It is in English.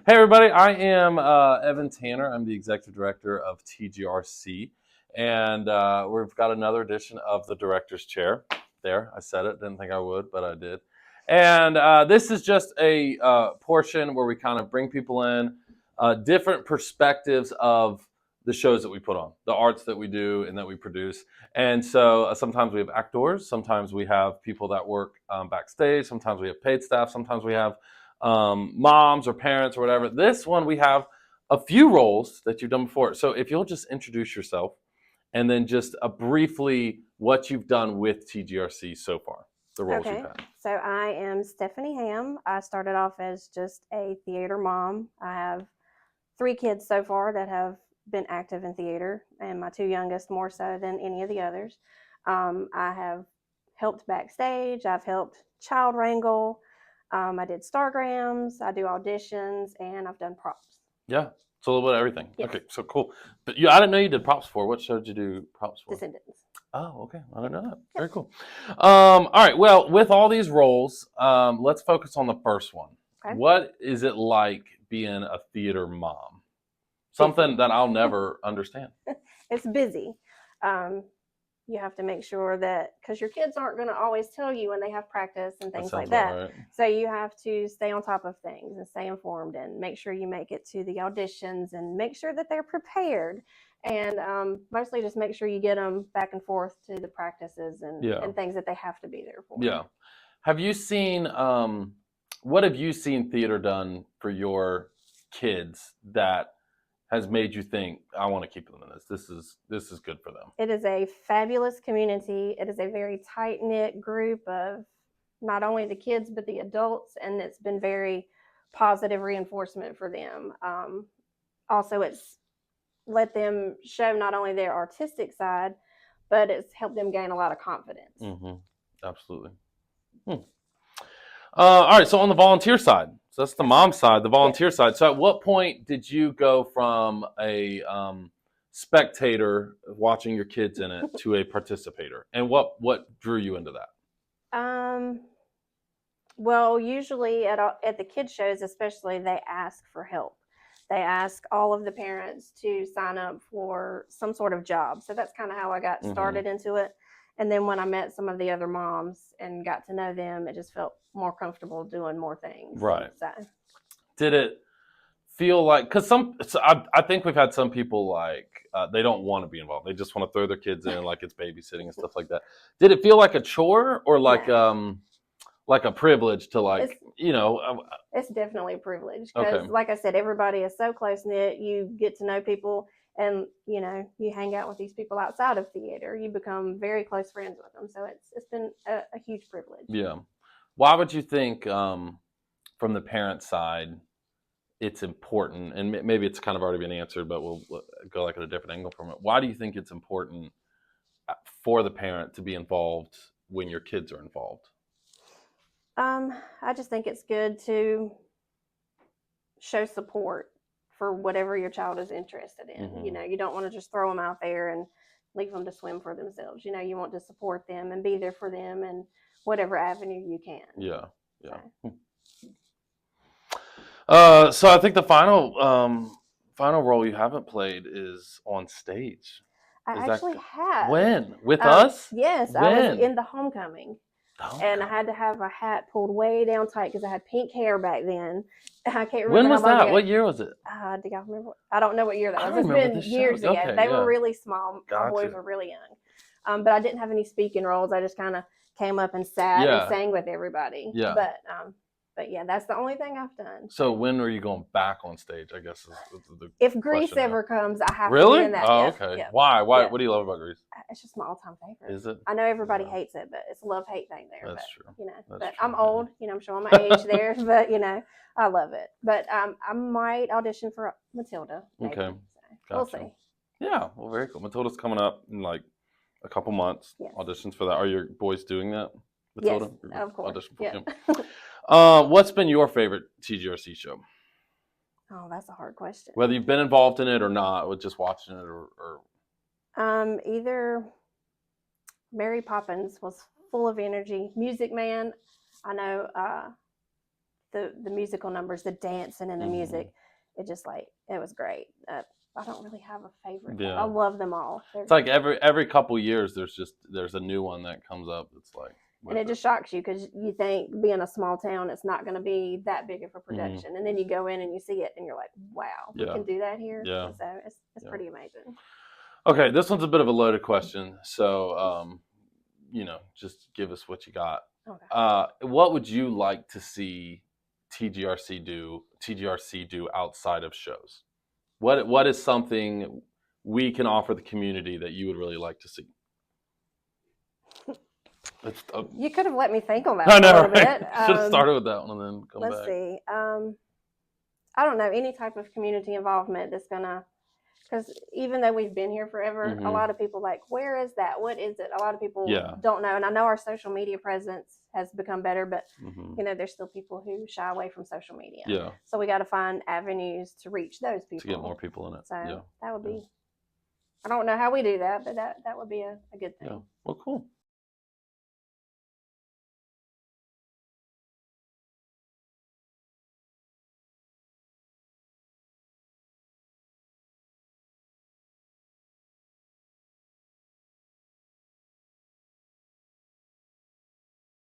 Hey, everybody. I am Evan Tanner. I'm the executive director of TGRC. And we've got another edition of the director's chair. There, I said it. Didn't think I would, but I did. And this is just a portion where we kind of bring people in different perspectives of the shows that we put on, the arts that we do and that we produce. And so sometimes we have actors, sometimes we have people that work backstage, sometimes we have paid staff, sometimes we have moms or parents or whatever. This one, we have a few roles that you've done before. So if you'll just introduce yourself and then just briefly what you've done with TGRC so far, the roles you've Okay, had. so I am Stephanie Ham. I started off as just a theater mom. I have three kids so far that have been active in theater, and my two youngest more so than any of the others. I have helped backstage, I've helped child wrangle, I did stargrams, I do auditions, and I've done props. Yeah, it's a little bit of everything. Yes, Okay, so cool. But I didn't know you did props for. What show did you do props for? Descendants. Oh, okay. I didn't know that. Yep. Very cool. All right. Well, with all these roles, let's focus on the first one. Okay. What is it like being a theater mom? Something Busy. that I'll never understand. It's busy. Um, you have to make sure that because your kids aren't going to always tell you when they have practice and That things sounds like about that. right. So you have to stay on top of things and stay informed and make sure you make it to the auditions and make sure that they're prepared. And mostly just make sure you get them back and forth to the practices Yeah. and things that they have to be there for. Yeah. Have you seen what have you seen theater done for your kids that has made you think I want to keep them in this? This is good for them. It is a fabulous community. It is a very tight knit group of not only the kids but the adults, and it's been very positive reinforcement for them. Also, it's let them show not only their artistic side, but it's helped them gain a lot of confidence. Mm-hmm. Absolutely. Hmm. All right. So on the volunteer side, so that's the mom side, the volunteer Yes. side. So at what point did you go from a spectator watching your kids in it to a participator, and what drew you into that? Um, well, usually at the kids shows, especially, they ask for help. They ask all of the parents to sign up for some sort of job. So that's kind of how I got Mm-hmm. started into it. And then when I met some of the other moms and got to know them, it just felt more comfortable doing more things. Right. So Did it feel like because I think we've had some people like they don't want to be involved, they just want to throw their kids in like it's babysitting and stuff like that. Did it feel like a chore or no, like a privilege to it's it's definitely a privilege because, okay, like I said, everybody is so close knit. You get to know people, and you hang out with these people outside of theater. You become very close friends with them. So it's been a huge privilege. yeah. Why would you think from the parent side it's important, and maybe it's kind of already been answered, but we'll go like at a different angle from it. Why do you think it's important for the parent to be involved when your kids are involved? I just think it's good to show support for whatever your child is interested in. Mm-hmm. You don't want to just throw them out there and leave them to swim for themselves. You want to support them and be there for them in whatever avenue you can. Yeah, yeah. So. So I think the final role you haven't played is on stage. I Is that actually have. when with us? Yes, I was When? in the homecoming, and I Homecoming. had to have a hat pulled way down tight because I had pink hair back then. I can't When remember how was long that? ago. What year was it? Do y'all remember? I don't know what year that I was. It's remember been this show. years ago. Okay, They were yeah, really small. My boys gotcha. were really young, but I didn't have any speaking roles. I just kind of came up and sat and Yeah, sang with everybody. yeah. But yeah, that's the only thing I've done. So when are you going back on stage? I guess is the If Grease question now. ever comes, I have to be Really? in that. Oh, Yep, okay. yep, Why? Why? yep. What do you love about Grease? It's just my all-time favorite. Is it? I know everybody Yeah. hates it, but it's a love-hate thing there. That's But true. That's but true, I'm yeah. old. I'm showing my age there, but I love it. But I might audition for Matilda. Maybe. Okay. So we'll Gotcha. see. Yeah. Well, very cool. Matilda's coming up in like a couple months. Yes. Auditions for that. Are your boys doing that? Yes, Matilda? of course. Audition for Yeah. What's been your favorite TGRC show? Oh, that's a hard question. Whether you've been involved in it or not, with just watching it or Either Mary Poppins was full of energy. Music Man, I know the musical numbers, the dancing and the Mhm. music. It just it was great. I don't really have a favorite. Yeah. I love them all. It's like every couple years there's a new one that comes up. It's like And it just shocks you because you think being a small town, it's not going to be that big of a production, and then you go in and you see it, and you're like, "Wow, we can do that here." Yeah. So it's pretty amazing. Okay, this one's a bit of a loaded question, so just give us what you got. Okay. What would you like to see TGRC do outside of shows? What is something we can offer the community that you would really like to see? You could have let me think on that I one know, a little right? bit. Should have started with that one and then come Let's back. see. I don't know, any type of community involvement that's gonna, because even though we've been here forever, a lot of people like, where is that? What is it? A lot of people don't know, and I know our social media presence has become better, but there's still people who shy away from social media. Yeah. So we got to find avenues to reach those people To get more people in it. So that would be. I don't know how we do that, but that would be a good thing. Yeah. Well, cool.